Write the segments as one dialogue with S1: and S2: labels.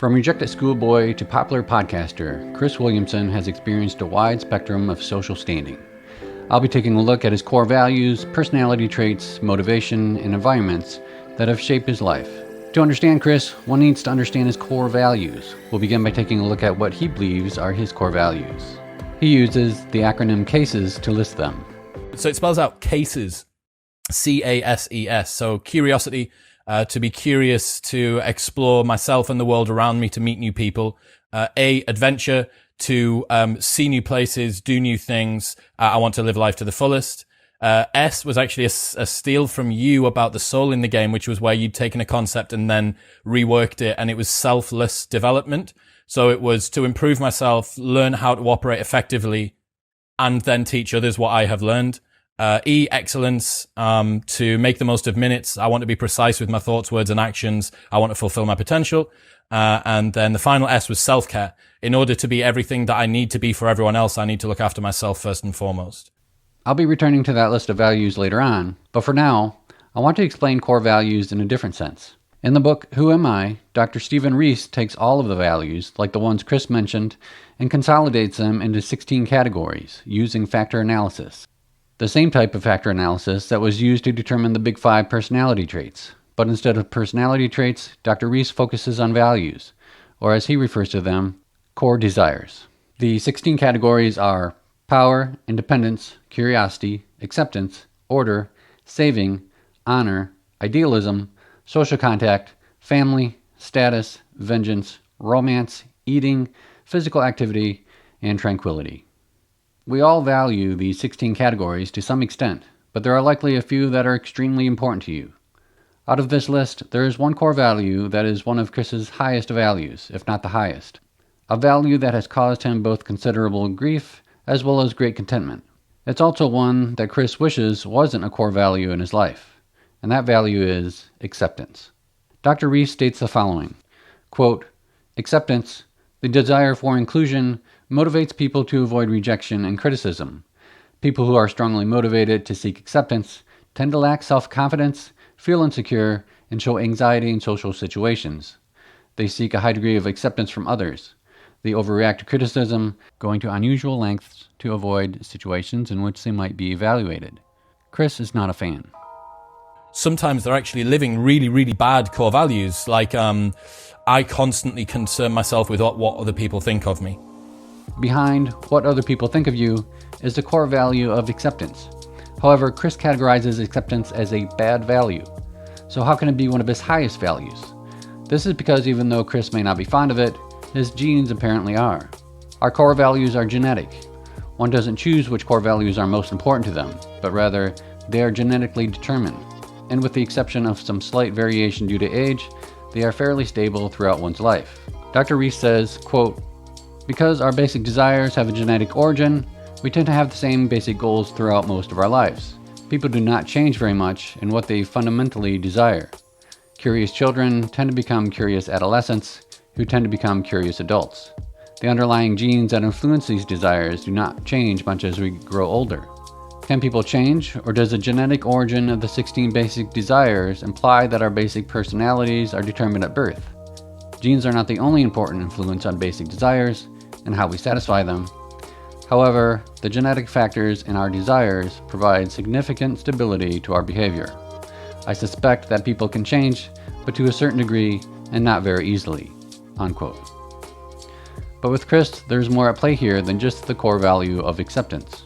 S1: From rejected schoolboy to popular podcaster, Chris Williamson has experienced a wide spectrum of social standing. I'll be taking a look at his core values, personality traits, motivation, and environments that have shaped his life. To understand Chris, one needs to understand his core values. We'll begin by taking a look at what he believes are his core values. He uses the acronym CASES to list them.
S2: So it spells out CASES, C-A-S-E-S. So curiosity, to be curious, to explore myself and the world around me, to meet new people. Adventure, to see new places, do new things. I want to live life to the fullest. S was actually a steal from you about the soul in the game, which was where you'd taken a concept and then reworked it, and it was selfless development. So it was to improve myself, learn how to operate effectively, and then teach others what I have learned. E, excellence, to make the most of minutes. I want to be precise with my thoughts, words, and actions. I want to fulfill my potential. And then the final S was self-care. In order to be everything that I need to be for everyone else, I need to look after myself first and foremost.
S1: I'll be returning to that list of values later on, but for now, I want to explain core values in a different sense. In the book, Who Am I?, Dr. Stephen Reese takes all of the values, like the ones Chris mentioned, and consolidates them into 16 categories, using factor analysis. The same type of factor analysis that was used to determine the Big Five personality traits. But instead of personality traits, Dr. Reese focuses on values, or as he refers to them, core desires. The 16 categories are power, independence, curiosity, acceptance, order, saving, honor, idealism, social contact, family, status, vengeance, romance, eating, physical activity, and tranquility. We all value these 16 categories to some extent, but there are likely a few that are extremely important to you. Out of this list, there is one core value that is one of Chris's highest values, if not the highest. A value that has caused him both considerable grief as well as great contentment. It's also one that Chris wishes wasn't a core value in his life, and that value is acceptance. Dr. Reese states the following, quote, "Acceptance, the desire for inclusion, motivates people to avoid rejection and criticism. People who are strongly motivated to seek acceptance tend to lack self-confidence, feel insecure, and show anxiety in social situations. They seek a high degree of acceptance from others. They overreact to criticism, going to unusual lengths to avoid situations in which they might be evaluated." Chris is not a fan.
S2: Sometimes they're actually living really, really bad core values. Like, I constantly concern myself with what other people think of me.
S1: Behind what other people think of you is the core value of acceptance. However, Chris categorizes acceptance as a bad value. So how can it be one of his highest values? This is because even though Chris may not be fond of it, his genes apparently are. Our core values are genetic. One doesn't choose which core values are most important to them, but rather, they are genetically determined. And with the exception of some slight variation due to age, they are fairly stable throughout one's life. Dr. Reese says, quote, "Because our basic desires have a genetic origin, we tend to have the same basic goals throughout most of our lives. People do not change very much in what they fundamentally desire. Curious children tend to become curious adolescents, who tend to become curious adults. The underlying genes that influence these desires do not change much as we grow older. Can people change, or does the genetic origin of the 16 basic desires imply that our basic personalities are determined at birth? Genes are not the only important influence on basic desires and how we satisfy them. However, the genetic factors in our desires provide significant stability to our behavior. I suspect that people can change, but to a certain degree and not very easily." Unquote. But with Chris, there's more at play here than just the core value of acceptance.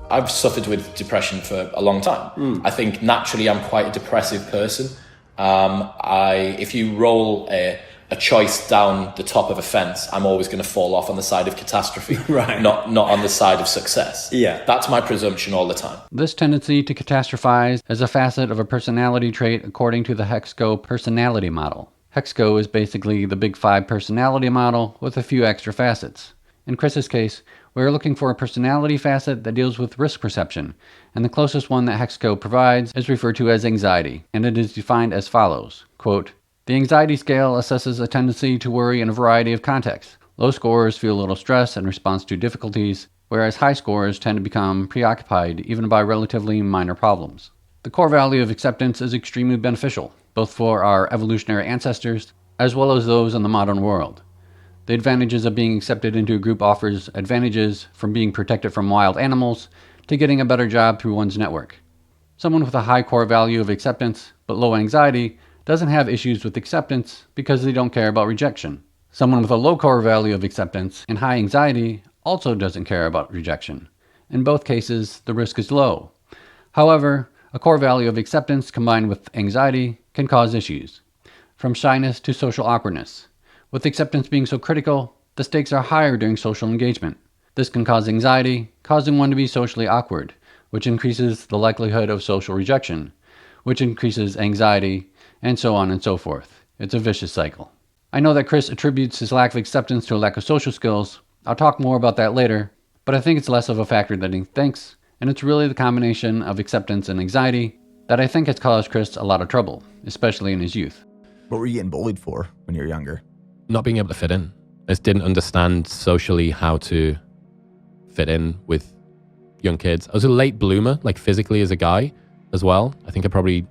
S3: I've suffered with depression for a long time. I think naturally I'm quite a depressive person. If you roll a choice down the top of a fence, I'm always going to fall off on the side of catastrophe,
S4: right?
S3: Not on the side of success.
S4: Yeah.
S3: That's my presumption all the time.
S1: This tendency to catastrophize is a facet of a personality trait according to the Hexco personality model. Hexco is basically the Big Five personality model with a few extra facets. In Chris's case, we are looking for a personality facet that deals with risk perception, and the closest one that Hexco provides is referred to as anxiety, and it is defined as follows, quote, "The anxiety scale assesses a tendency to worry in a variety of contexts. Low scorers feel a little stress in response to difficulties, whereas high scorers tend to become preoccupied even by relatively minor problems." The core value of acceptance is extremely beneficial, both for our evolutionary ancestors as well as those in the modern world. The advantages of being accepted into a group offers advantages from being protected from wild animals to getting a better job through one's network. Someone with a high core value of acceptance but low anxiety doesn't have issues with acceptance because they don't care about rejection. Someone with a low core value of acceptance and high anxiety also doesn't care about rejection. In both cases, the risk is low. However, a core value of acceptance combined with anxiety can cause issues, from shyness to social awkwardness. With acceptance being so critical, the stakes are higher during social engagement. This can cause anxiety, causing one to be socially awkward, which increases the likelihood of social rejection, which increases anxiety, and so on and so forth. It's a vicious cycle. I know that Chris attributes his lack of acceptance to a lack of social skills. I'll talk more about that later, but I think it's less of a factor than he thinks, and it's really the combination of acceptance and anxiety that I think has caused Chris a lot of trouble, especially in his youth.
S4: What were you getting bullied for when you were younger?
S2: Not being able to fit in. I just didn't understand socially how to fit in with young kids. I was a late bloomer, like physically as a guy as well. I think I probably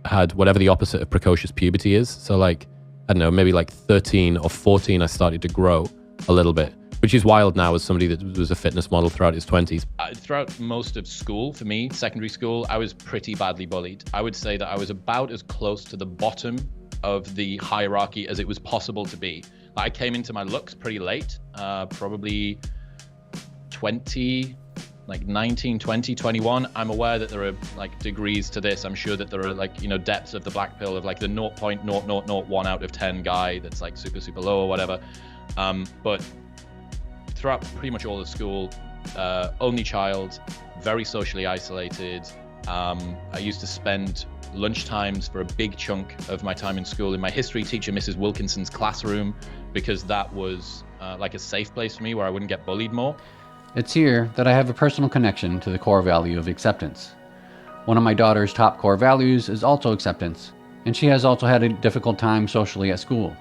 S2: had whatever the opposite of precocious puberty is. So like, I don't know, maybe like 13 or 14, I started to grow a little bit, which is wild now as somebody that was a fitness model throughout his 20s.
S3: Throughout most of school, for me, secondary school, I was pretty badly bullied. I would say that I was about as close to the bottom of the hierarchy as it was possible to be. I came into my looks pretty late, probably 20, like 19, 20, 21. I'm aware that there are like degrees to this. I'm sure that there are like, depths of the black pill of like the 0.0001 out of 10 guy that's like super, super low or whatever. But throughout pretty much all of school, only child, very socially isolated. I used to spend lunchtimes for a big chunk of my time in school in my history teacher, Mrs. Wilkinson's classroom, because that was like a safe place for me where I wouldn't get bullied more.
S1: It's here that I have a personal connection to the core value of acceptance. One of my daughter's top core values is also acceptance, and she has also had a difficult time socially at school.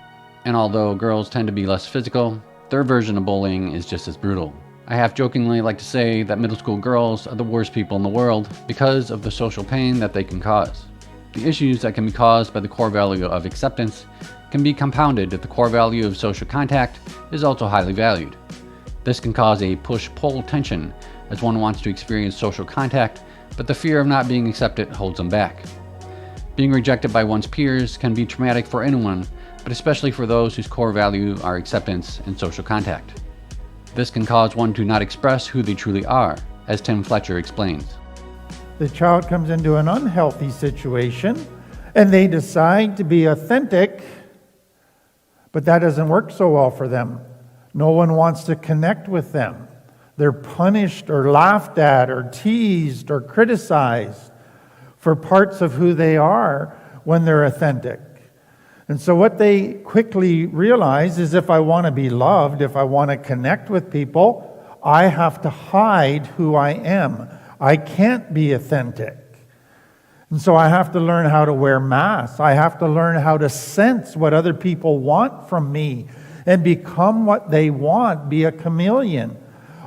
S1: And although girls tend to be less physical, their version of bullying is just as brutal. I half-jokingly like to say that middle school girls are the worst people in the world because of the social pain that they can cause. The issues that can be caused by the core value of acceptance can be compounded if the core value of social contact is also highly valued. This can cause a push-pull tension as one wants to experience social contact, but the fear of not being accepted holds them back. Being rejected by one's peers can be traumatic for anyone, but especially for those whose core value are acceptance and social contact. This can cause one to not express who they truly are, as Tim Fletcher explains.
S5: The child comes into an unhealthy situation and they decide to be authentic, but that doesn't work so well for them. No one wants to connect with them. They're punished or laughed at or teased or criticized for parts of who they are when they're authentic. And so what they quickly realize is if I want to be loved, if I want to connect with people, I have to hide who I am. I can't be authentic. And so I have to learn how to wear masks. I have to learn how to sense what other people want from me and become what they want, be a chameleon.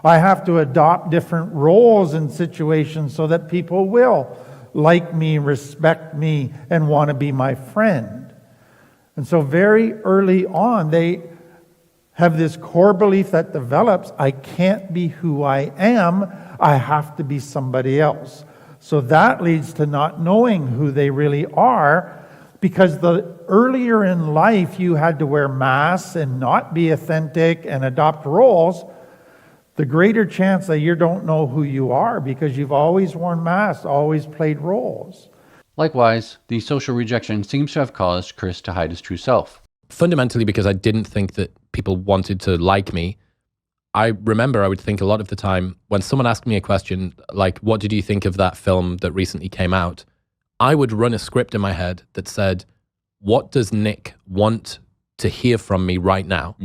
S5: I have to adopt different roles in situations so that people will like me, respect me, and want to be my friend. And so very early on, they have this core belief that develops, I can't be who I am, I have to be somebody else. So that leads to not knowing who they really are, because the earlier in life you had to wear masks and not be authentic and adopt roles, the greater chance that you don't know who you are because you've always worn masks, always played roles.
S1: Likewise, the social rejection seems to have caused Chris to hide his true self.
S2: Fundamentally because I didn't think that people wanted to like me. I remember I would think a lot of the time when someone asked me a question like, what did you think of that film that recently came out? I would run a script in my head that said, what does Nick want to hear from me right now?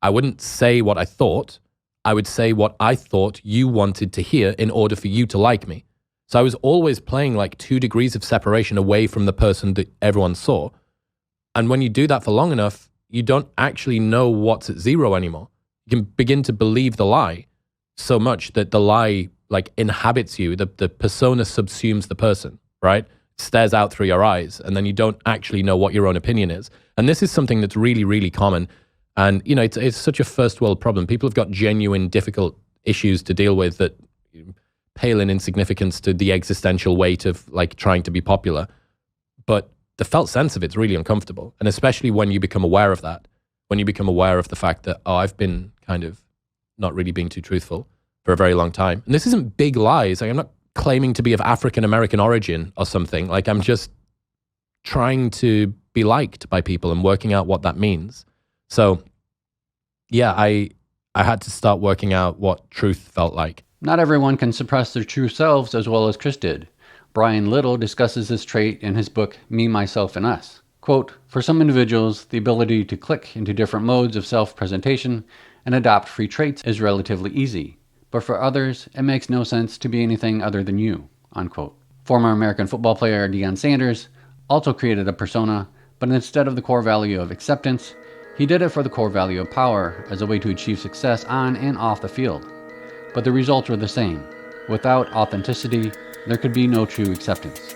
S2: I wouldn't say what I thought. I would say what I thought you wanted to hear in order for you to like me. So I was always playing like 2 degrees of separation away from the person that everyone saw. And when you do that for long enough, you don't actually know what's at zero anymore. You can begin to believe the lie so much that the lie like inhabits you. The persona subsumes the person, right? stares out through your eyes, and then you don't actually know what your own opinion is. And this is something that's really, really common. And, you know, it's such a first world problem. People have got genuine, difficult issues to deal with that pale in insignificance to the existential weight of like trying to be popular. But the felt sense of it's really uncomfortable. And especially when you become aware of that, when you become aware of the fact that, oh, I've been kind of not really being too truthful for a very long time. And this isn't big lies. Like, I'm not claiming to be of African-American origin or something. Like, I'm just trying to be liked by people and working out what that means. So yeah, I had to start working out what truth felt like.
S1: Not everyone can suppress their true selves as well as Chris did. Brian Little discusses this trait in his book, Me, Myself, and Us. Quote, for some individuals, the ability to click into different modes of self-presentation and adopt free traits is relatively easy. But for others, it makes no sense to be anything other than you, unquote. Former American football player Deion Sanders also created a persona, but instead of the core value of acceptance, he did it for the core value of power as a way to achieve success on and off the field. But the results were the same. Without authenticity, there could be no true acceptance.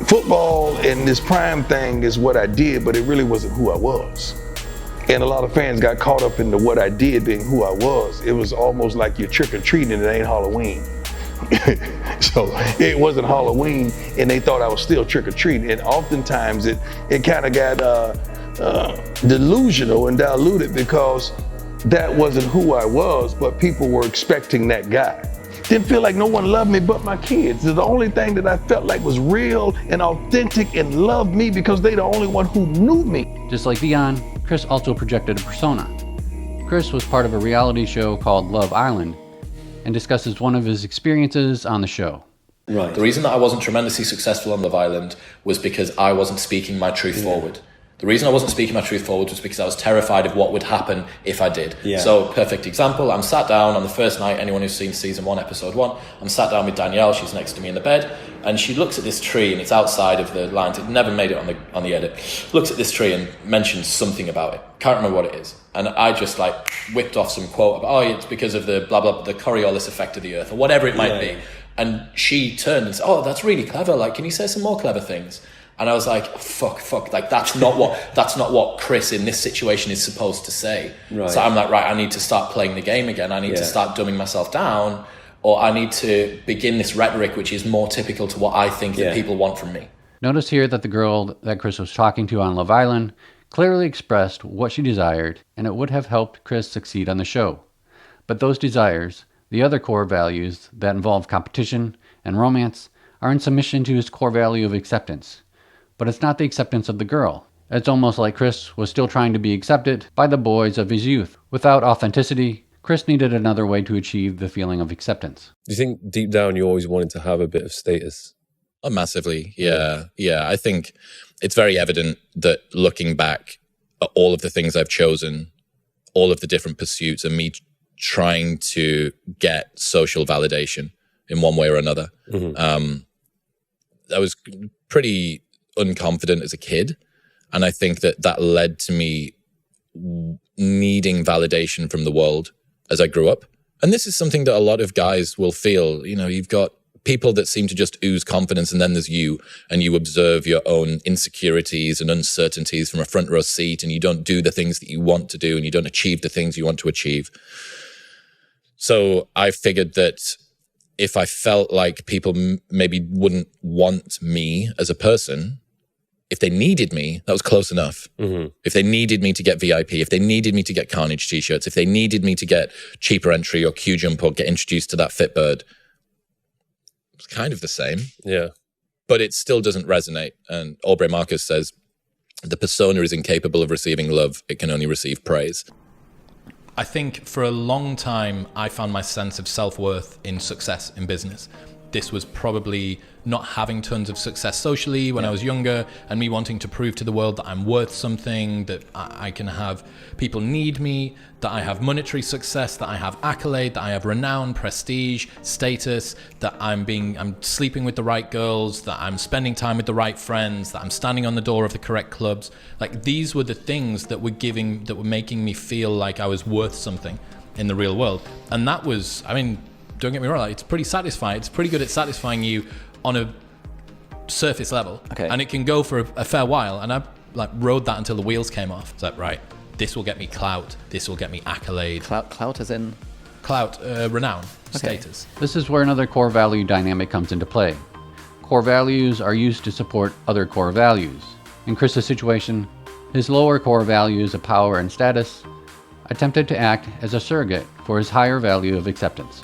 S6: Football and this prime thing is what I did, but it really wasn't who I was. And a lot of fans got caught up into what I did being who I was. It was almost like you're trick-or-treating and it ain't Halloween. So it wasn't Halloween and they thought I was still trick-or-treating. And oftentimes it kind of got delusional and diluted because that wasn't who I was, but people were expecting that guy. Didn't feel like no one loved me but my kids. The only thing that I felt like was real and authentic and loved me because they the only one who knew me.
S1: Just like Deion, Chris also projected a persona. Chris was part of a reality show called Love Island and discusses one of his experiences on the show.
S3: Right. The reason that I wasn't tremendously successful on Love Island was because I wasn't speaking my truth forward. The reason I wasn't speaking my truth forward was because I was terrified of what would happen if I did. Yeah. So, perfect example, I'm sat down on the first night, anyone who's seen season 1, episode 1, I'm sat down with Danielle, she's next to me in the bed, and she looks at this tree, and it's outside of the lines, it never made it on the edit, looks at this tree and mentions something about it, can't remember what it is. And I just like whipped off some quote about, oh, it's because of the blah, blah, the Coriolis effect of the earth, or whatever it might be. And she turned and said, oh, that's really clever, like, can you say some more clever things? And I was like, fuck, like that's not what Chris in this situation is supposed to say. Right. So I'm like, right, I need to start playing the game again. I need to start dumbing myself down, or I need to begin this rhetoric which is more typical to what I think that people want from me.
S1: Notice here that the girl that Chris was talking to on Love Island clearly expressed what she desired, and it would have helped Chris succeed on the show. But those desires, the other core values that involve competition and romance, are in submission to his core value of acceptance. But it's not the acceptance of the girl. It's almost like Chris was still trying to be accepted by the boys of his youth. Without authenticity, Chris needed another way to achieve the feeling of acceptance.
S7: Do you think deep down you always wanted to have a bit of status?
S8: Oh, massively. Yeah. I think it's very evident that looking back at all of the things I've chosen, all of the different pursuits, and me trying to get social validation in one way or another. Mm-hmm. I was pretty unconfident as a kid, and I think that led to me needing validation from the world as I grew up. And this is something that a lot of guys will feel. You know, you've got people that seem to just ooze confidence, and then there's you, and you observe your own insecurities and uncertainties from a front row seat, and you don't do the things that you want to do, and you don't achieve the things you want to achieve. So I figured that if I felt like people maybe wouldn't want me as a person, if they needed me, that was close enough. Mm-hmm. If they needed me to get VIP, if they needed me to get Carnage t-shirts, if they needed me to get cheaper entry or Q jump or get introduced to that Fitbird, it's kind of the same.
S7: Yeah.
S8: But it still doesn't resonate. And Aubrey Marcus says, the persona is incapable of receiving love. It can only receive praise.
S2: I think for a long time, I found my sense of self-worth in success in business. This was probably not having tons of success socially when I was younger, and me wanting to prove to the world that I'm worth something, that I can have people need me, that I have monetary success, that I have accolade, that I have renown, prestige, status, that I'm sleeping with the right girls, that I'm spending time with the right friends, that I'm standing on the door of the correct clubs. Like, these were the things that were making me feel like I was worth something in the real world. And that was, I mean, don't get me wrong, it's pretty satisfying. It's pretty good at satisfying you on a surface level.
S9: Okay.
S2: And it can go for a fair while. And I like rode that until the wheels came off. It's like, right, this will get me clout. This will get me accolade.
S9: Clout as in?
S2: Clout, renown, status.
S1: This is where another core value dynamic comes into play. Core values are used to support other core values. In Chris's situation, his lower core values of power and status attempted to act as a surrogate for his higher value of acceptance.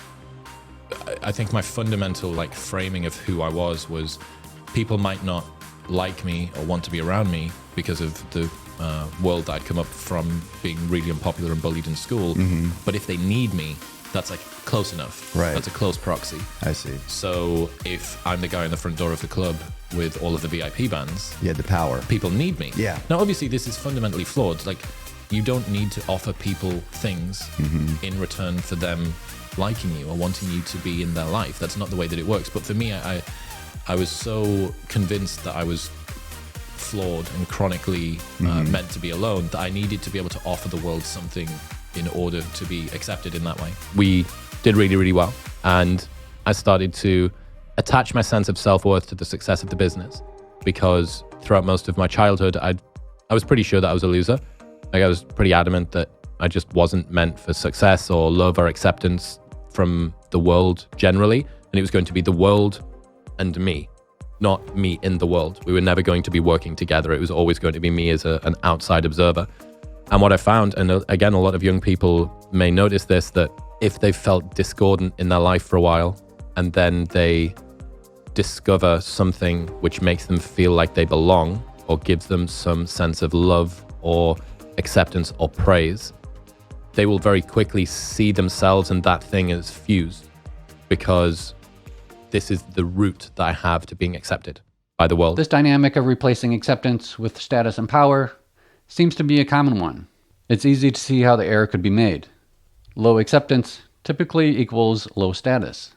S8: I think my fundamental like framing of who I was people might not like me or want to be around me because of the world I'd come up from, being really unpopular and bullied in school. But if they need me, that's like close enough.
S4: Right.
S8: That's a close proxy.
S4: I see.
S8: So if I'm the guy in the front door of the club with all of the VIP bands,
S4: You had the power.
S8: people need me.
S4: Yeah.
S8: Now, obviously, this is fundamentally flawed. Like, you don't need to offer people things in return for them liking you or wanting you to be in their life. That's not the way that it works. But for me, I was so convinced that I was flawed and chronically meant to be alone that I needed to be able to offer the world something in order to be accepted in that way. We did really, really well. And I started to attach my sense of self-worth to the success of the business, because throughout most of my childhood, I was pretty sure that I was a loser. Like, I was pretty adamant that I just wasn't meant for success or love or acceptance from the world generally. And it was going to be the world and me, not me in the world. We were never going to be working together. It was always going to be me as an outside observer. And what I found, and again, a lot of young people may notice this, that if they felt discordant in their life for a while, and then they discover something which makes them feel like they belong, or gives them some sense of love or acceptance or praise, they will very quickly see themselves and that thing as fused, because this is the route that I have to being accepted by the world.
S1: This dynamic of replacing acceptance with status and power seems to be a common one. It's easy to see how the error could be made. Low acceptance typically equals low status.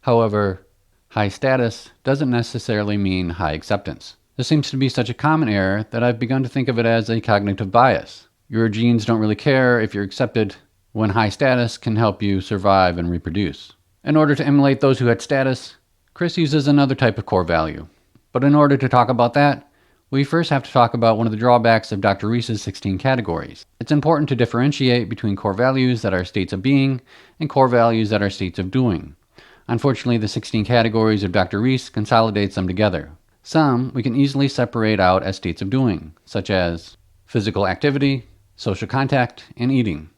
S1: However, high status doesn't necessarily mean high acceptance. This seems to be such a common error that I've begun to think of it as a cognitive bias. Your genes don't really care if you're accepted, when high status can help you survive and reproduce. In order to emulate those who had status, Chris uses another type of core value. But in order to talk about that, we first have to talk about one of the drawbacks of Dr. Rees's 16 categories. It's important to differentiate between core values that are states of being and core values that are states of doing. Unfortunately, the 16 categories of Dr. Rees consolidates them together. Some we can easily separate out as states of doing, such as physical activity, social contact, and eating.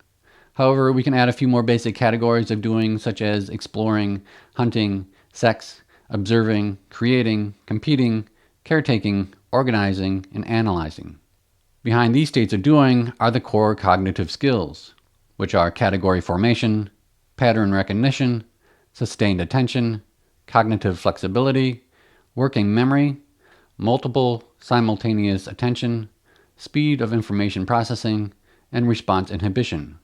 S1: However, we can add a few more basic categories of doing, such as exploring, hunting, sex, observing, creating, competing, caretaking, organizing, and analyzing. Behind these states of doing are the core cognitive skills, which are category formation, pattern recognition, sustained attention, cognitive flexibility, working memory, multiple simultaneous attention, speed of information processing, and response inhibition.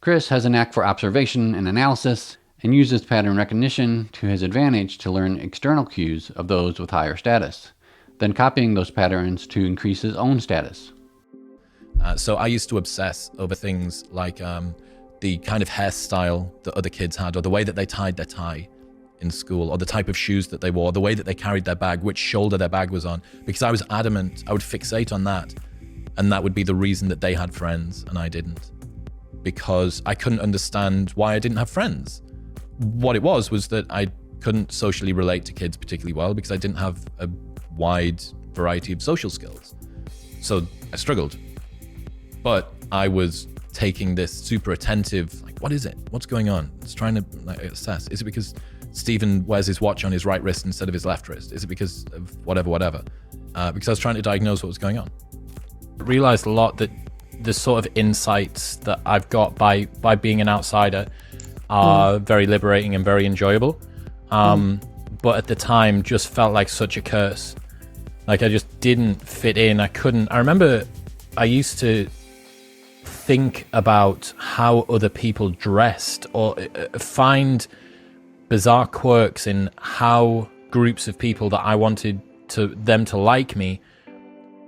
S1: Chris has a knack for observation and analysis, and uses pattern recognition to his advantage to learn external cues of those with higher status, then copying those patterns to increase his own status.
S8: So I used to obsess over things like the kind of hairstyle that other kids had, or the way that they tied their tie in school, or the type of shoes that they wore, the way that they carried their bag, which shoulder their bag was on, because I was adamant, I would fixate on that. And that would be the reason that they had friends and I didn't, because I couldn't understand why I didn't have friends. What it was that I couldn't socially relate to kids particularly well, because I didn't have a wide variety of social skills. So I struggled. But I was taking this super attentive, like, what is it? What's going on? It's trying to assess. Is it because Stephen wears his watch on his right wrist instead of his left wrist? Is it because of whatever? Because I was trying to diagnose what was going on.
S2: I realized a lot that the sort of insights that I've got by being an outsider are very liberating and very enjoyable. But at the time just felt like such a curse. Like, I just didn't fit in. I remember I used to think about how other people dressed, or find bizarre quirks in how groups of people that I wanted them to like me,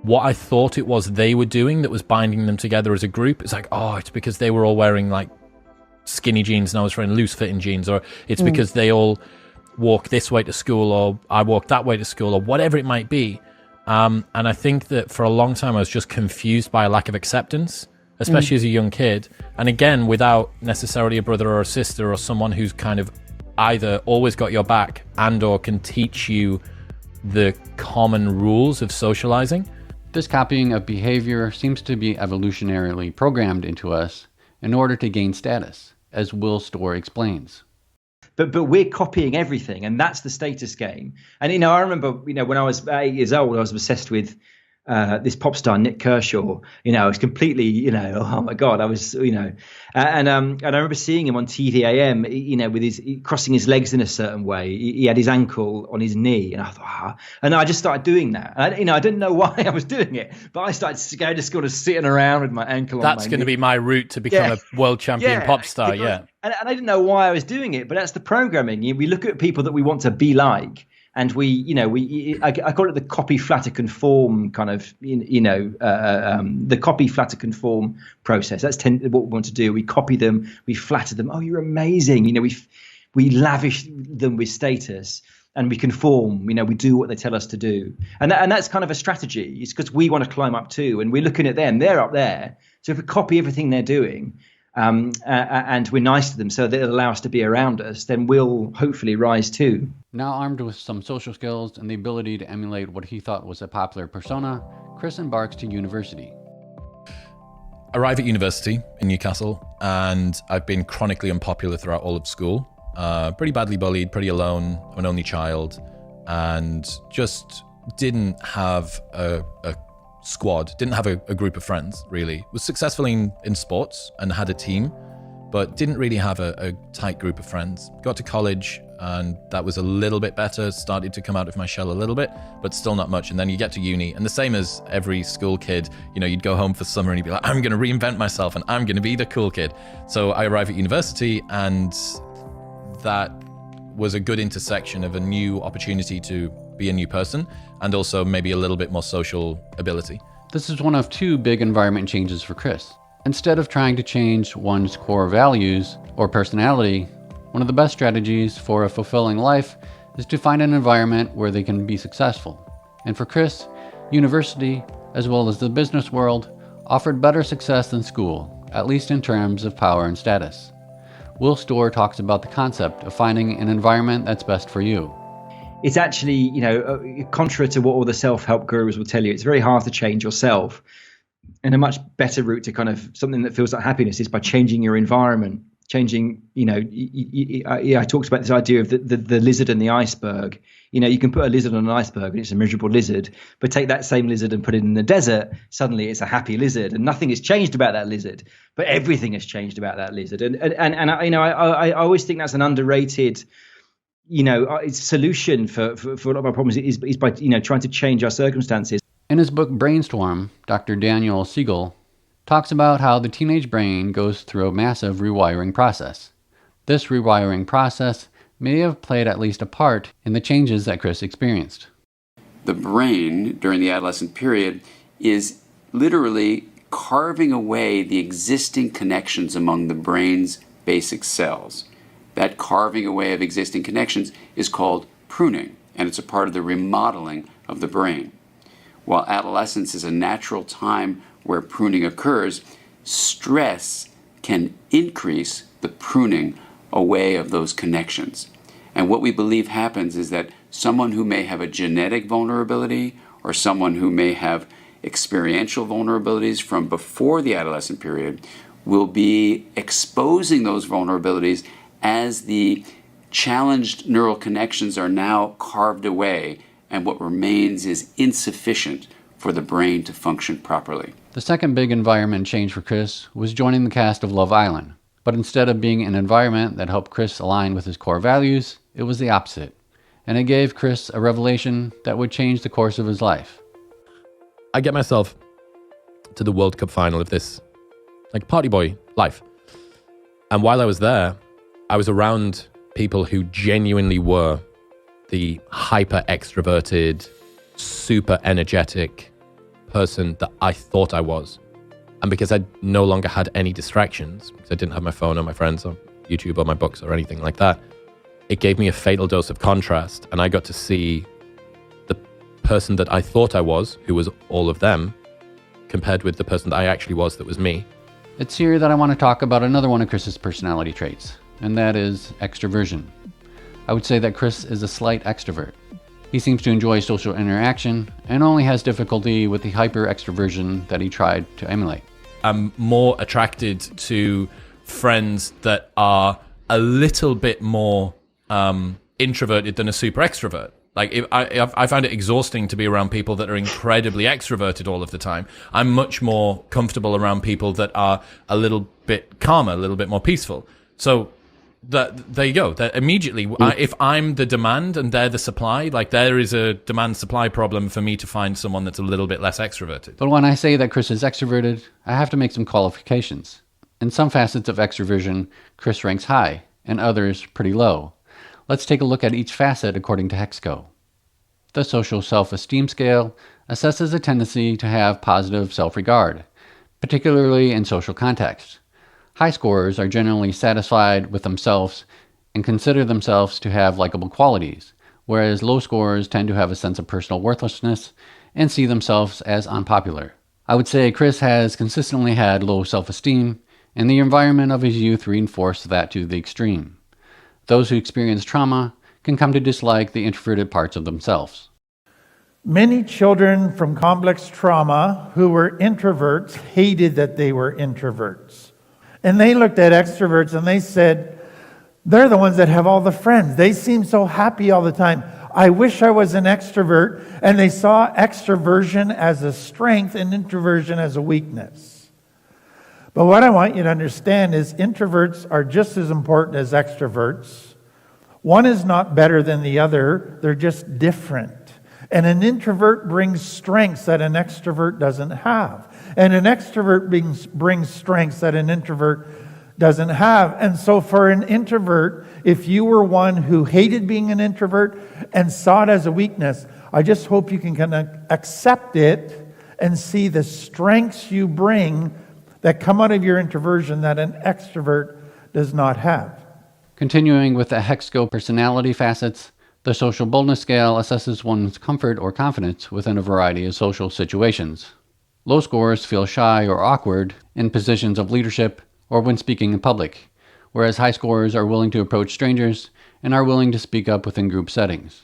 S2: what I thought it was they were doing that was binding them together as a group. It's like, oh, it's because they were all wearing like skinny jeans and I was wearing loose fitting jeans, or it's because they all walk this way to school, or I walk that way to school, or whatever it might be. And I think that for a long time I was just confused by a lack of acceptance, especially as a young kid. And again, without necessarily a brother or a sister or someone who's kind of either always got your back and or can teach you the common rules of socializing.
S1: This copying of behavior seems to be evolutionarily programmed into us in order to gain status, as Will Storr explains.
S9: But we're copying everything, and that's the status game. And I remember when I was 8 years old, I was obsessed with this pop star Nick Kershaw. I was completely oh my god, I was and I remember seeing him on TVAM, with his crossing his legs in a certain way. He had his ankle on his knee, and I thought, and I just started doing that. And I didn't know why I was doing it, but I started going to school, just sitting around with my ankle.
S2: That's going to be my route to become a world champion pop star.
S9: And I didn't know why I was doing it, but that's the programming. We look at people that we want to be like. And I call it the copy, flatter, conform kind of, the copy, flatter, conform process. That's what we want to do. We copy them, we flatter them. Oh, you're amazing. We lavish them with status, and we conform. We do what they tell us to do. And that's kind of a strategy. It's because we want to climb up too, and we're looking at them. They're up there. So if we copy everything they're doing, and we're nice to them so that it'll allow us to be around us, then we'll hopefully rise too.
S1: Now armed with some social skills and the ability to emulate what he thought was a popular persona, Chris embarks to university.
S2: Arrive at university in Newcastle, and I've been chronically unpopular throughout all of school. Pretty badly bullied, pretty alone, an only child, and just didn't have a squad, didn't have a group of friends, really. Was successful in sports and had a team, but didn't really have a tight group of friends. Got to college, and that was a little bit better, started to come out of my shell a little bit, but still not much. And then you get to uni, and the same as every school kid, you'd go home for summer and you'd be like, I'm going to reinvent myself and I'm going to be the cool kid. So I arrive at university, and that was a good intersection of a new opportunity to be a new person and also maybe a little bit more social ability.
S1: This is one of two big environment changes for Chris. Instead of trying to change one's core values or personality, one of the best strategies for a fulfilling life is to find an environment where they can be successful. And for Chris, university, as well as the business world, offered better success than school, at least in terms of power and status. Will Storr talks about the concept of finding an environment that's best for you.
S9: It's actually, contrary to what all the self-help gurus will tell you, it's very hard to change yourself. And a much better route to kind of something that feels like happiness is by changing your environment. Changing, I talked about this idea of the lizard and the iceberg. You can put a lizard on an iceberg and it's a miserable lizard, but take that same lizard and put it in the desert, suddenly it's a happy lizard, and nothing has changed about that lizard, but everything has changed about that lizard. And I always think that's an underrated, solution for a lot of our problems is by trying to change our circumstances.
S1: In his book Brainstorm, Dr. Daniel Siegel talks about how the teenage brain goes through a massive rewiring process. This rewiring process may have played at least a part in the changes that Chris experienced.
S10: The brain during the adolescent period is literally carving away the existing connections among the brain's basic cells. That carving away of existing connections is called pruning, and it's a part of the remodeling of the brain. While adolescence is a natural time where pruning occurs, stress can increase the pruning away of those connections. And what we believe happens is that someone who may have a genetic vulnerability or someone who may have experiential vulnerabilities from before the adolescent period will be exposing those vulnerabilities as the challenged neural connections are now carved away, and what remains is insufficient for the brain to function properly.
S1: The second big environment change for Chris was joining the cast of Love Island. But instead of being an environment that helped Chris align with his core values, it was the opposite. And it gave Chris a revelation that would change the course of his life.
S2: I get myself to the World Cup final of this, party boy life. And while I was there, I was around people who genuinely were the hyper extroverted, super energetic person that I thought I was. And because I no longer had any distractions, because I didn't have my phone or my friends or YouTube or my books or anything like that, it gave me a fatal dose of contrast, and I got to see the person that I thought I was, who was all of them, compared with the person that I actually was, that was me.
S1: It's here that I want to talk about another one of Chris's personality traits, and that is extroversion. I would say that Chris is a slight extrovert. He seems to enjoy social interaction and only has difficulty with the hyper extroversion that he tried to emulate.
S2: I'm more attracted to friends that are a little bit more introverted than a super extrovert. Like, I find it exhausting to be around people that are incredibly extroverted all of the time. I'm much more comfortable around people that are a little bit calmer, a little bit more peaceful. So there you go. That immediately, if I'm the demand and they're the supply, like, there is a demand-supply problem for me to find someone that's a little bit less extroverted.
S1: But when I say that Chris is extroverted, I have to make some qualifications. In some facets of extroversion, Chris ranks high, and others pretty low. Let's take a look at each facet according to Hexco. The social self-esteem scale assesses a tendency to have positive self-regard, particularly in social context. High scorers are generally satisfied with themselves and consider themselves to have likable qualities, whereas low scorers tend to have a sense of personal worthlessness and see themselves as unpopular. I would say Chris has consistently had low self-esteem, and the environment of his youth reinforced that to the extreme. Those who experience trauma can come to dislike the introverted parts of themselves.
S5: Many children from complex trauma who were introverts hated that they were introverts. And they looked at extroverts and they said, they're the ones that have all the friends. They seem so happy all the time. I wish I was an extrovert. And they saw extroversion as a strength and introversion as a weakness. But what I want you to understand is introverts are just as important as extroverts. One is not better than the other. They're just different. And an introvert brings strengths that an extrovert doesn't have. And an extrovert brings strengths that an introvert doesn't have. And so for an introvert, if you were one who hated being an introvert and saw it as a weakness, I just hope you can kind of accept it and see the strengths you bring that come out of your introversion that an extrovert does not have.
S1: Continuing with the Hexco personality facets, the social boldness scale assesses one's comfort or confidence within a variety of social situations. Low scorers feel shy or awkward in positions of leadership or when speaking in public, whereas high scorers are willing to approach strangers and are willing to speak up within group settings.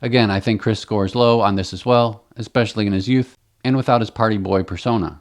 S1: Again, I think Chris scores low on this as well, especially in his youth and without his party boy persona.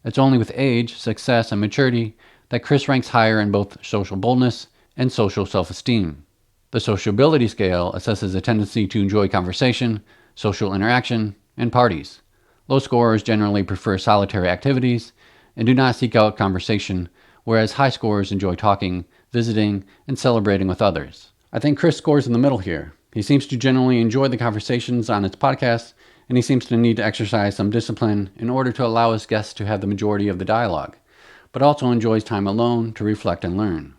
S1: It's only with age, success, and maturity that Chris ranks higher in both social boldness and social self-esteem. The sociability scale assesses a tendency to enjoy conversation, social interaction, and parties. Low scorers generally prefer solitary activities and do not seek out conversation, whereas high scorers enjoy talking, visiting, and celebrating with others. I think Chris scores in the middle here. He seems to generally enjoy the conversations on his podcast, and he seems to need to exercise some discipline in order to allow his guests to have the majority of the dialogue, but also enjoys time alone to reflect and learn.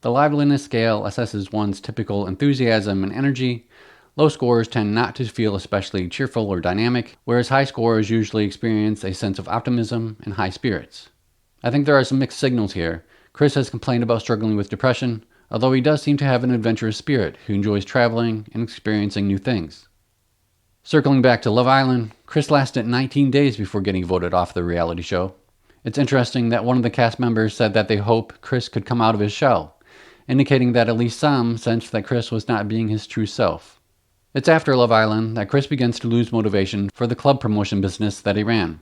S1: The liveliness scale assesses one's typical enthusiasm and energy. Low scorers tend not to feel especially cheerful or dynamic, whereas high scorers usually experience a sense of optimism and high spirits. I think there are some mixed signals here. Chris has complained about struggling with depression, although he does seem to have an adventurous spirit who enjoys traveling and experiencing new things. Circling back to Love Island, Chris lasted 19 days before getting voted off the reality show. It's interesting that one of the cast members said that they hope Chris could come out of his shell, indicating that at least some sensed that Chris was not being his true self. It's after Love Island that Chris begins to lose motivation for the club promotion business that he ran.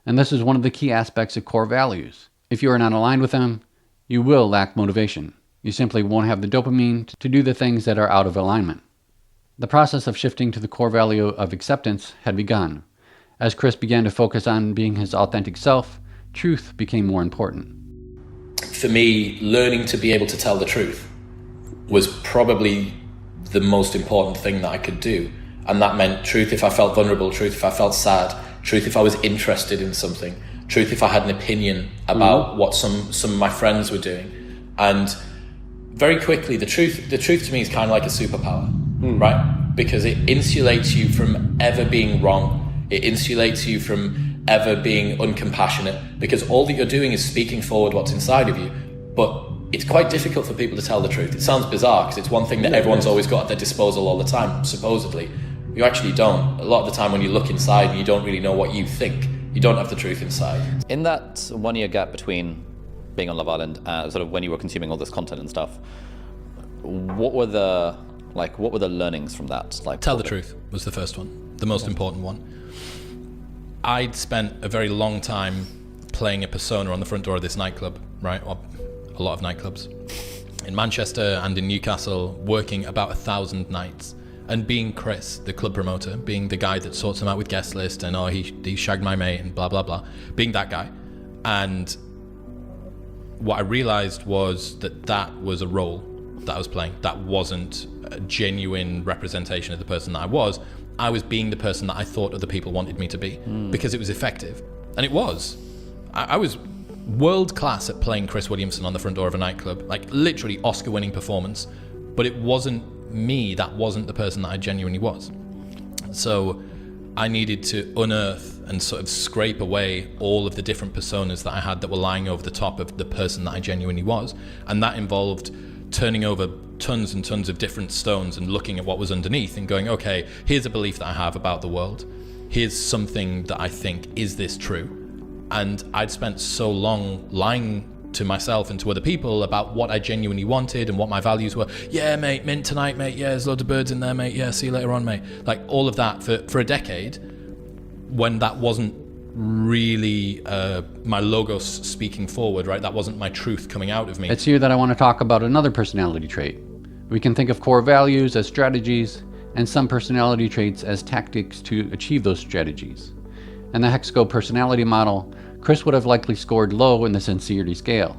S1: And this is one of the key aspects of core values. If you are not aligned with them, you will lack motivation. You simply won't have the dopamine to do the things that are out of alignment. The process of shifting to the core value of acceptance had begun. As Chris began to focus on being his authentic self, truth became more important.
S3: For me, learning to be able to tell the truth was probably the most important thing that I could do. And that meant truth if I felt vulnerable, truth if I felt sad, truth if I was interested in something, truth if I had an opinion about what some of my friends were doing. And very quickly, the truth to me is kind of like a superpower, right? Because it insulates you from ever being wrong. It insulates you from ever being uncompassionate, because all that you're doing is speaking forward what's inside of you. But it's quite difficult for people to tell the truth. It sounds bizarre because it's one thing that everyone's always got at their disposal all the time, supposedly. You actually don't. A lot of the time when you look inside and you don't really know what you think, you don't have the truth inside.
S11: In that 1 year gap between being on Love Island, sort of when you were consuming all this content and stuff, what were the learnings from that? Like,
S2: tell the truth was the first one, the most important one. I'd spent a very long time playing a persona on the front door of this nightclub, right? Or a lot of nightclubs in Manchester and in Newcastle, working about 1,000 nights. And being Chris, the club promoter, being the guy that sorts him out with guest list and he shagged my mate and blah, blah, blah, being that guy. And what I realized was that was a role that I was playing. That wasn't a genuine representation of the person that I was. I was being the person that I thought other people wanted me to be because it was effective. And it was. I was world class at playing Chris Williamson on the front door of a nightclub, like literally Oscar-winning performance, but it wasn't me. That wasn't the person that I genuinely was. So I needed to unearth and sort of scrape away all of the different personas that I had that were lying over the top of the person that I genuinely was. And that involved turning over tons and tons of different stones and looking at what was underneath and going, okay, here's a belief that I have about the world. Here's something that I think, is this true? And I'd spent so long lying to myself and to other people about what I genuinely wanted and what my values were. Yeah, mate, mint tonight, mate. Yeah, there's loads of birds in there, mate. Yeah, see you later on, mate. Like all of that for a decade, when that wasn't really my logos speaking forward, right? That wasn't my truth coming out of me.
S1: It's here that I want to talk about another personality trait. We can think of core values as strategies and some personality traits as tactics to achieve those strategies. In the Hexaco personality model, Chris would have likely scored low in the sincerity scale,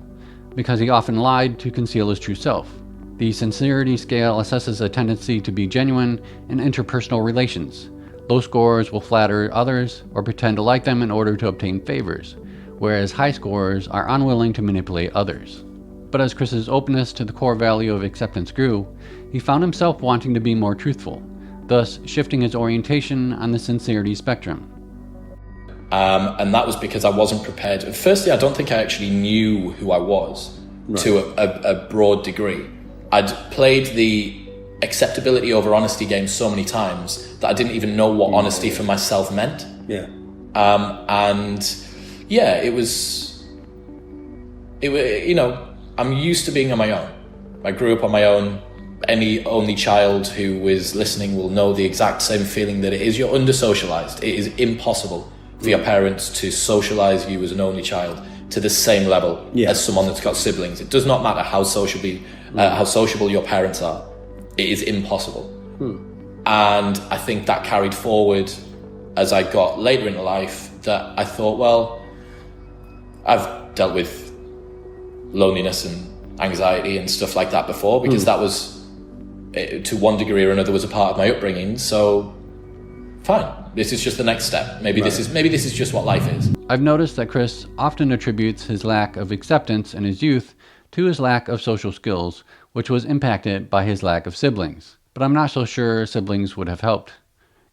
S1: because he often lied to conceal his true self. The sincerity scale assesses a tendency to be genuine in interpersonal relations. Low scores will flatter others or pretend to like them in order to obtain favors, whereas high scores are unwilling to manipulate others. But as Chris's openness to the core value of acceptance grew, he found himself wanting to be more truthful, thus shifting his orientation on the sincerity spectrum.
S3: And that was because I wasn't prepared. Firstly, I don't think I actually knew who I was to a broad degree. I'd played the acceptability over honesty game so many times that I didn't even know what honesty for myself meant. And yeah, it was, you know, I'm used to being on my own. I grew up on my own. Any only child who is listening will know the exact same feeling that it is. You're under-socialized. It is impossible for your parents to socialize you as an only child to the same level as someone that's got siblings. It does not matter how sociable your parents are. It is impossible. And I think that carried forward as I got later in life, that I thought, well, I've dealt with loneliness and anxiety and stuff like that before, because that was, to one degree or another, was a part of my upbringing. So fine. This is just the next step. Maybe this is just what life is.
S1: I've noticed that Chris often attributes his lack of acceptance in his youth to his lack of social skills, which was impacted by his lack of siblings. But I'm not so sure siblings would have helped.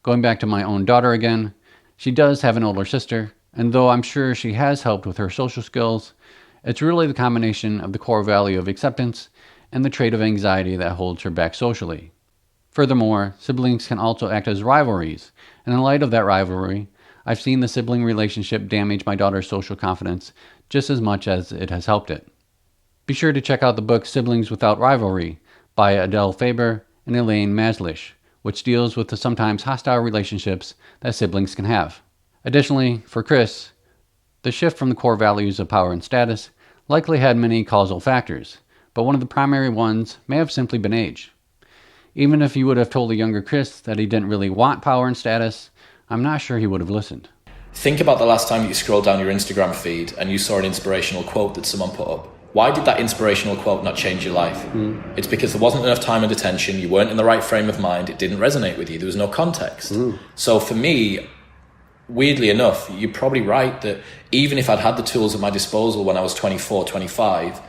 S1: Going back to my own daughter again, she does have an older sister, and though I'm sure she has helped with her social skills, it's really the combination of the core value of acceptance and the trait of anxiety that holds her back socially. Furthermore, siblings can also act as rivalries, and in light of that rivalry, I've seen the sibling relationship damage my daughter's social confidence just as much as it has helped it. Be sure to check out the book Siblings Without Rivalry by Adele Faber and Elaine Maslish, which deals with the sometimes hostile relationships that siblings can have. Additionally, for Chris, the shift from the core values of power and status likely had many causal factors, but one of the primary ones may have simply been age. Even if you would have told a younger Chris that he didn't really want power and status, I'm not sure he would have listened.
S3: Think about the last time that you scrolled down your Instagram feed and you saw an inspirational quote that someone put up. Why did that inspirational quote not change your life? It's because there wasn't enough time and attention, you weren't in the right frame of mind, it didn't resonate with you, there was no context. So for me, weirdly enough, you're probably right that even if I'd had the tools at my disposal when I was 24, 25,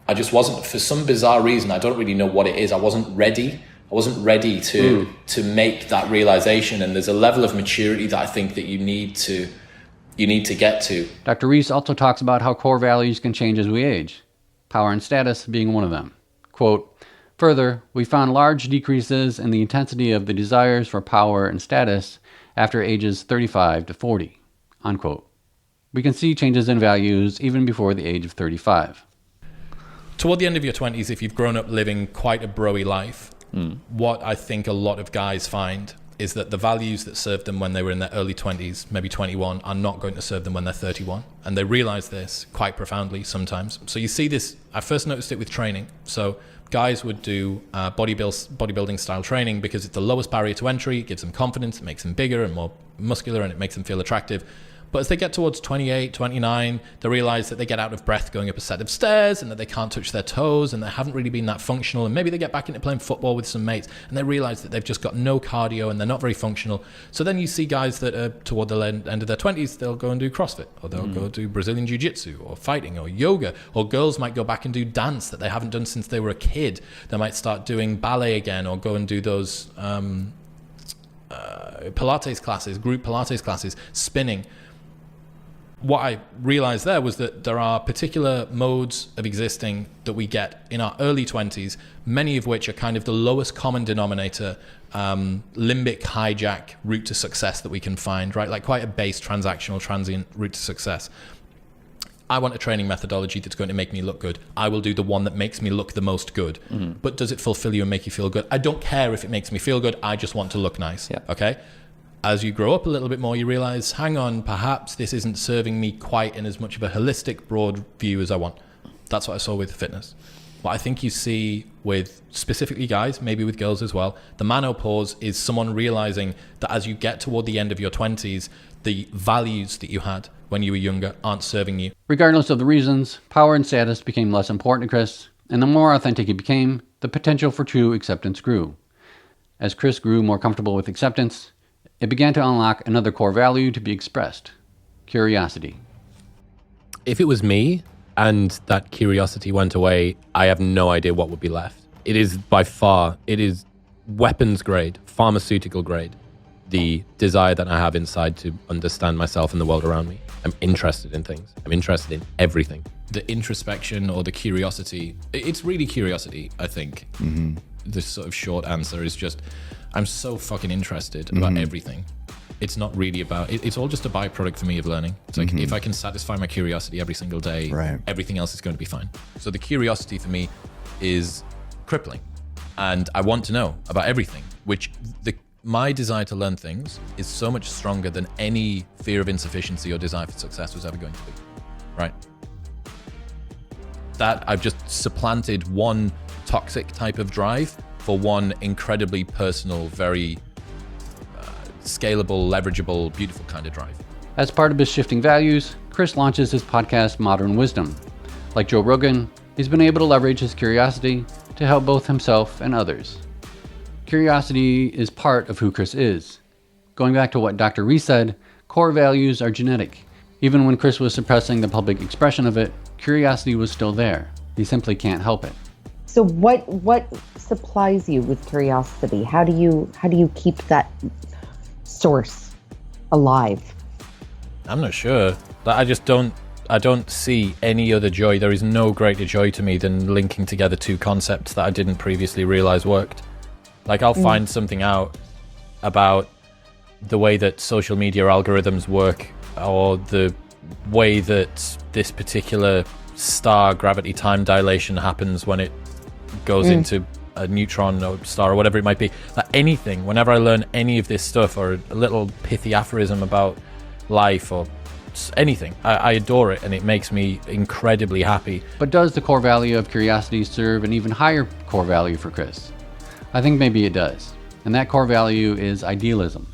S3: I just wasn't, for some bizarre reason, I don't really know what it is, I wasn't ready to make that realization, and there's a level of maturity that I think that you need to get to.
S1: Dr. Rees also talks about how core values can change as we age. power and status being one of them. Quote, further, we found large decreases in the intensity of the desires for power and status after ages 35 to 40, unquote. We can see changes in values even before the age of 35.
S2: Toward the end of your 20s, if you've grown up living quite a broy life, what I think a lot of guys find is that the values that served them when they were in their early 20s, maybe 21, are not going to serve them when they're 31. And they realize this quite profoundly sometimes. So you see this, I first noticed it with training. So guys would do bodybuilding style training because it's the lowest barrier to entry. It gives them confidence, it makes them bigger and more muscular, and it makes them feel attractive. But as they get towards 28, 29, they realize that they get out of breath going up a set of stairs and that they can't touch their toes and they haven't really been that functional. And maybe they get back into playing football with some mates and they realize that they've just got no cardio and they're not very functional. So then you see guys that are toward the end of their 20s, they'll go and do CrossFit, or they'll go do Brazilian Jiu-Jitsu or fighting or yoga, or girls might go back and do dance that they haven't done since they were a kid. They might start doing ballet again or go and do those Pilates classes, group Pilates classes, spinning. What I realized there was that there are particular modes of existing that we get in our early 20s, many of which are kind of the lowest common denominator, limbic hijack route to success that we can find, right? Like quite a base transactional transient route to success. I want a training methodology that's going to make me look good. I will do the one that makes me look the most good. But does it fulfill you and make you feel good? I don't care if it makes me feel good. I just want to look nice. Yeah. Okay? As you grow up a little bit more, you realize, hang on, perhaps this isn't serving me quite in as much of a holistic, broad view as I want. That's what I saw with fitness. What I think you see with specifically guys, maybe with girls as well, the menopause is someone realizing that as you get toward the end of your 20s, the values that you had when you were younger aren't serving you.
S1: Regardless of the reasons, power and status became less important to Chris, and the more authentic he became, the potential for true acceptance grew. As Chris grew more comfortable with acceptance, it began to unlock another core value to be expressed: curiosity.
S12: If it was me and that curiosity went away, I have no idea what would be left. It is by far, it is weapons grade, pharmaceutical grade, the desire that I have inside to understand myself and the world around me. I'm interested in things. I'm interested in everything.
S2: The introspection or the curiosity, it's really curiosity, I think. The sort of short answer is just, I'm so fucking interested about everything. It's not really about, it's all just a byproduct for me of learning. It's like, if I can satisfy my curiosity every single day, everything else is going to be fine. So the curiosity for me is crippling. And I want to know about everything, which my desire to learn things is so much stronger than any fear of insufficiency or desire for success was ever going to be, right? That I've just supplanted one toxic type of drive for one incredibly personal, very scalable, leverageable, beautiful kind of drive.
S1: As part of his shifting values, Chris launches his podcast, Modern Wisdom. Like Joe Rogan, he's been able to leverage his curiosity to help both himself and others. Curiosity is part of who Chris is. Going back to what Dr. Reese said, core values are genetic. Even when Chris was suppressing the public expression of it, curiosity was still there. He simply can't help it.
S13: So what supplies you with curiosity? How do you keep that source alive?
S12: I'm not sure. I don't see any other joy. There is no greater joy to me than linking together two concepts that I didn't previously realize worked. Like I'll find something out about the way that social media algorithms work, or the way that this particular star gravity time dilation happens when it goes into a neutron or star or whatever it might be. Like anything, whenever I learn any of this stuff or a little pithy aphorism about life or anything, I adore it and it makes me incredibly happy.
S1: But does the core value of curiosity serve an even higher core value for Chris? I think maybe it does, and that core value is idealism.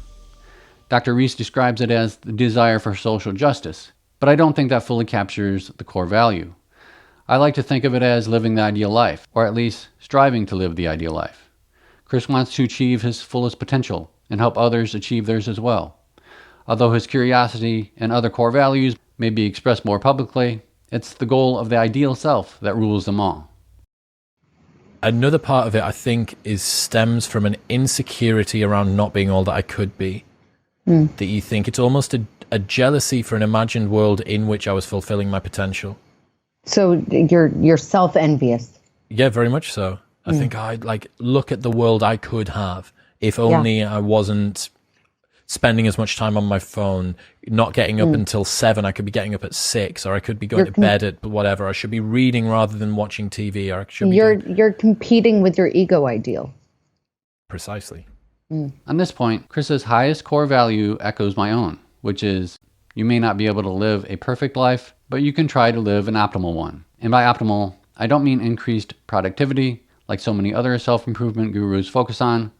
S1: Dr. Reese describes it as the desire for social justice, but I don't think that fully captures the core value. I like to think of it as living the ideal life, or at least striving to live the ideal life. Chris wants to achieve his fullest potential and help others achieve theirs as well. Although his curiosity and other core values may be expressed more publicly, it's the goal of the ideal self that rules them all.
S12: Another part of it, I think, stems from an insecurity around not being all that I could be. That you think it's almost a jealousy for an imagined world in which I was fulfilling my potential.
S13: So you're self-envious.
S12: Yeah, very much so. I think I'd like look at the world I could have if only I wasn't spending as much time on my phone, not getting up until 7. I could be getting up at 6, or I could be going to bed at whatever. I should be reading rather than watching TV, or I should be
S13: You're competing with your ego ideal.
S12: Precisely.
S1: On this point, Chris's highest core value echoes my own, which is you may not be able to live a perfect life, but you can try to live an optimal one. And by optimal, I don't mean increased productivity, like so many other self-improvement gurus focus on.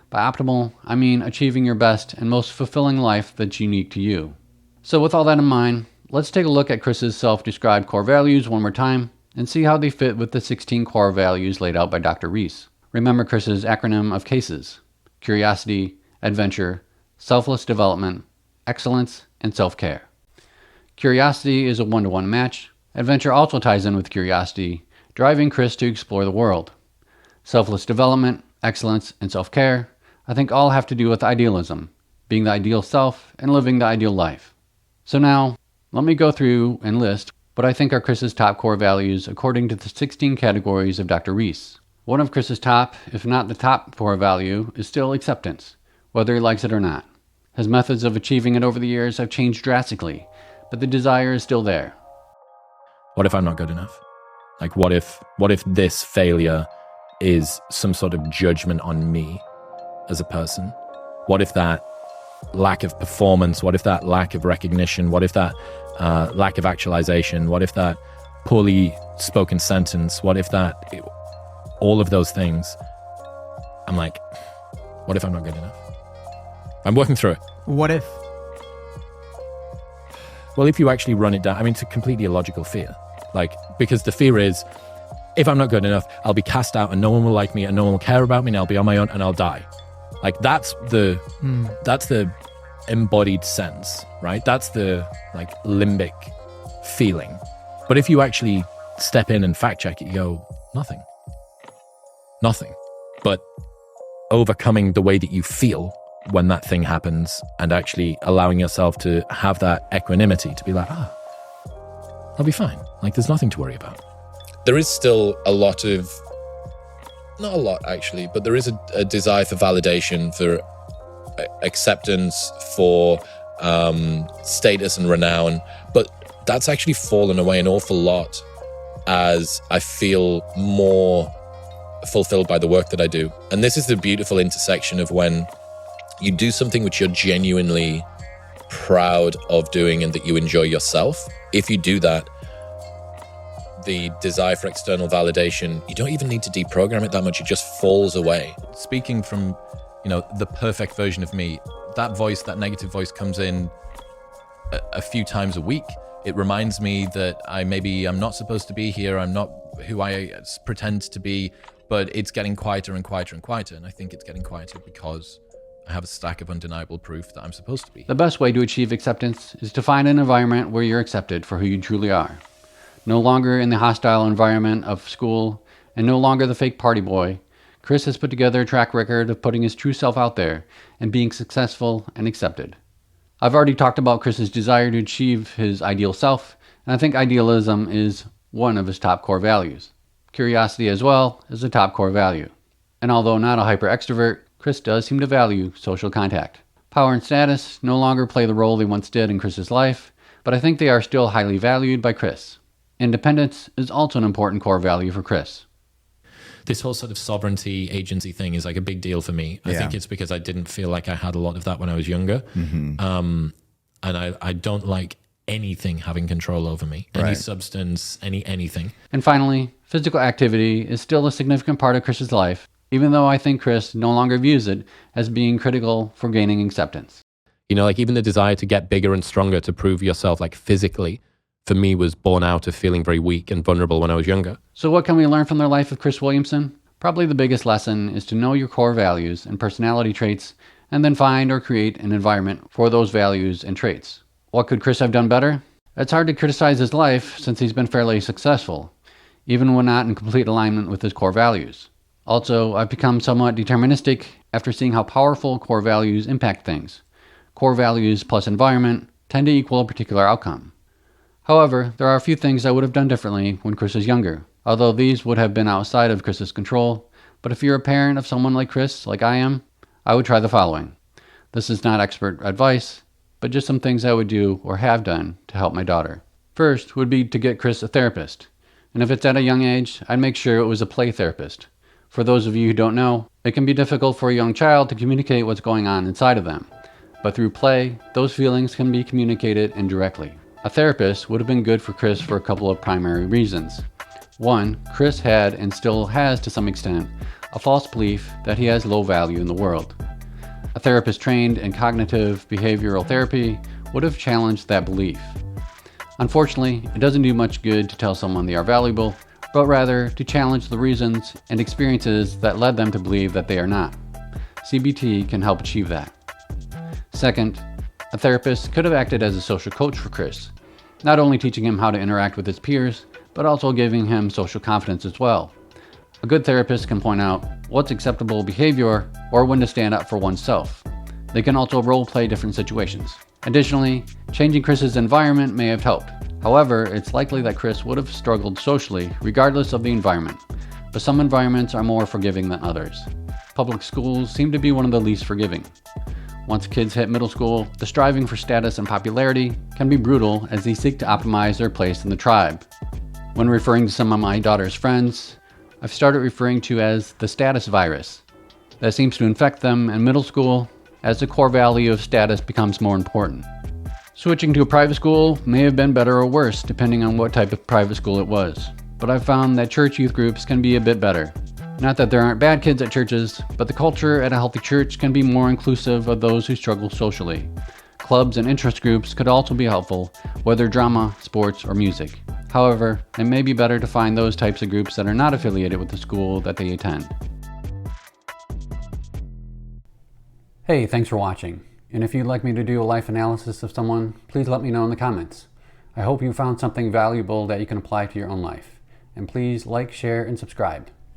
S1: By optimal, I mean achieving your best and most fulfilling life that's unique to you. So with all that in mind, let's take a look at Chris's self-described core values one more time and see how they fit with the 16 core values laid out by Dr. Rees. Remember Chris's acronym of CASES: curiosity, adventure, selfless development, excellence, and self-care. Curiosity is a one-to-one match. Adventure also ties in with curiosity, driving Chris to explore the world. Selfless development, excellence, and self-care, I think all have to do with idealism, being the ideal self and living the ideal life. So now, let me go through and list what I think are Chris's top core values according to the 16 categories of Dr. Rees. One of Chris's top, if not the top core value, is still acceptance, whether he likes it or not. His methods of achieving it over the years have changed drastically, but the desire is still there.
S12: What if I'm not good enough? Like, what if this failure is some sort of judgment on me as a person? What if that lack of performance, what if that lack of recognition, what if that lack of actualization, what if that poorly spoken sentence, what if that, all of those things, I'm like, what if I'm not good enough? I'm working through it.
S14: What if?
S12: Well, if you actually run it down, I mean, it's a completely illogical fear. Like, because the fear is, if I'm not good enough, I'll be cast out and no one will like me and no one will care about me and I'll be on my own and I'll die. Like, that's the embodied sense, right? That's the, like, limbic feeling. But if you actually step in and fact check it, you go, nothing. But overcoming the way that you feel when that thing happens and actually allowing yourself to have that equanimity to be like, I'll be fine. Like, there's nothing to worry about.
S8: There is still a lot of, not a lot actually, but there is a desire for validation, for acceptance, for status and renown. But that's actually fallen away an awful lot as I feel more fulfilled by the work that I do. And this is the beautiful intersection of when you do something which you're genuinely proud of doing and that you enjoy yourself. If you do that, the desire for external validation, you don't even need to deprogram it that much. It just falls away.
S12: Speaking from, the perfect version of me, that voice, that negative voice comes in a few times a week. It reminds me that I'm not supposed to be here. I'm not who I pretend to be, but it's getting quieter and quieter and quieter. And I think it's getting quieter because I have a stack of undeniable proof that I'm supposed to be.
S1: The best way to achieve acceptance is to find an environment where you're accepted for who you truly are. No longer in the hostile environment of school, and no longer the fake party boy, Chris has put together a track record of putting his true self out there and being successful and accepted. I've already talked about Chris's desire to achieve his ideal self, and I think idealism is one of his top core values. Curiosity as well is a top core value. And although not a hyper extrovert, Chris does seem to value social contact. Power and status no longer play the role they once did in Chris's life, but I think they are still highly valued by Chris. Independence is also an important core value for Chris.
S12: This whole sort of sovereignty, agency thing is like a big deal for me. I think it's because I didn't feel like I had a lot of that when I was younger. And I don't like anything having control over me. Any substance, anything.
S1: And finally, physical activity is still a significant part of Chris's life, even though I think Chris no longer views it as being critical for gaining acceptance.
S12: Like even the desire to get bigger and stronger to prove yourself, like physically, for me was born out of feeling very weak and vulnerable when I was younger.
S1: So what can we learn from the life of Chris Williamson? Probably the biggest lesson is to know your core values and personality traits, and then find or create an environment for those values and traits. What could Chris have done better? It's hard to criticize his life since he's been fairly successful, even when not in complete alignment with his core values. Also, I've become somewhat deterministic after seeing how powerful core values impact things. Core values plus environment tend to equal a particular outcome. However, there are a few things I would have done differently when Chris was younger, although these would have been outside of Chris's control. But if you're a parent of someone like Chris, like I am, I would try the following. This is not expert advice, but just some things I would do or have done to help my daughter. First would be to get Chris a therapist. And if it's at a young age, I'd make sure it was a play therapist. For those of you who don't know, it can be difficult for a young child to communicate what's going on inside of them. But through play, those feelings can be communicated indirectly. A therapist would have been good for Chris for a couple of primary reasons. One, Chris had, and still has to some extent, a false belief that he has low value in the world. A therapist trained in cognitive behavioral therapy would have challenged that belief. Unfortunately, it doesn't do much good to tell someone they are valuable, but rather to challenge the reasons and experiences that led them to believe that they are not. CBT can help achieve that. Second, a therapist could have acted as a social coach for Chris, not only teaching him how to interact with his peers, but also giving him social confidence as well. A good therapist can point out what's acceptable behavior or when to stand up for oneself. They can also role-play different situations. Additionally, changing Chris's environment may have helped. However, it's likely that Chris would have struggled socially regardless of the environment, but some environments are more forgiving than others. Public schools seem to be one of the least forgiving. Once kids hit middle school, the striving for status and popularity can be brutal as they seek to optimize their place in the tribe. When referring to some of my daughter's friends, I've started referring to as the status virus. That seems to infect them in middle school as the core value of status becomes more important. Switching to a private school may have been better or worse depending on what type of private school it was, but I've found that church youth groups can be a bit better. Not that there aren't bad kids at churches, but the culture at a healthy church can be more inclusive of those who struggle socially. Clubs and interest groups could also be helpful, whether drama, sports, or music. However, it may be better to find those types of groups that are not affiliated with the school that they attend. Hey, thanks for watching. And if you'd like me to do a life analysis of someone, please let me know in the comments. I hope you found something valuable that you can apply to your own life. And please like, share, and subscribe.